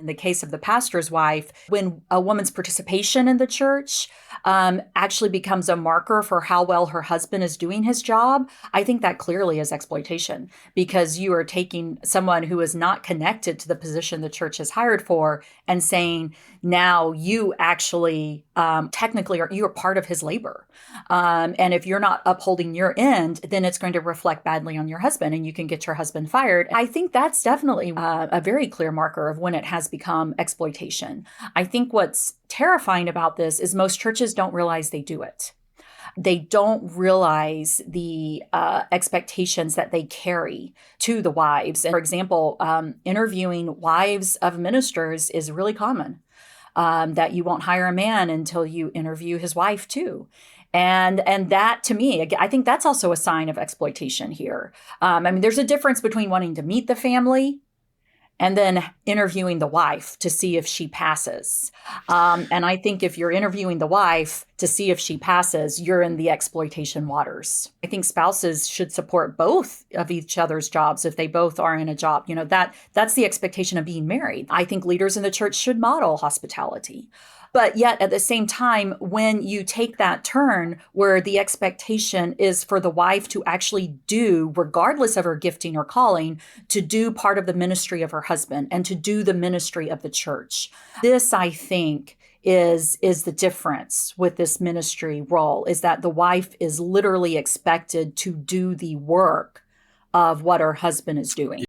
In the case of the pastor's wife, when a woman's participation in the church actually becomes a marker for how well her husband is doing his job, I think that clearly is exploitation, because you are taking someone who is not connected to the position the church has hired for and saying, now you actually technically you are part of his labor. And if you're not upholding your end, then it's going to reflect badly on your husband and you can get your husband fired. I think that's definitely a very clear marker of when it has become exploitation. I think what's terrifying about this is most churches don't realize they do it. They don't realize the expectations that they carry to the wives. And for example, interviewing wives of ministers is really common. That you won't hire a man until you interview his wife too. And that to me, I think that's also a sign of exploitation here. I mean, there's a difference between wanting to meet the family and then interviewing the wife to see if she passes. And I think if you're interviewing the wife to see if she passes, you're in the exploitation waters. I think spouses should support both of each other's jobs if they both are in a job. That's the expectation of being married. I think leaders in the church should model hospitality. But yet at the same time, when you take that turn where the expectation is for the wife to actually do, regardless of her gifting or calling, to do part of the ministry of her husband and to do the ministry of the church. This, I think, is the difference with this ministry role, is that the wife is literally expected to do the work of what her husband is doing.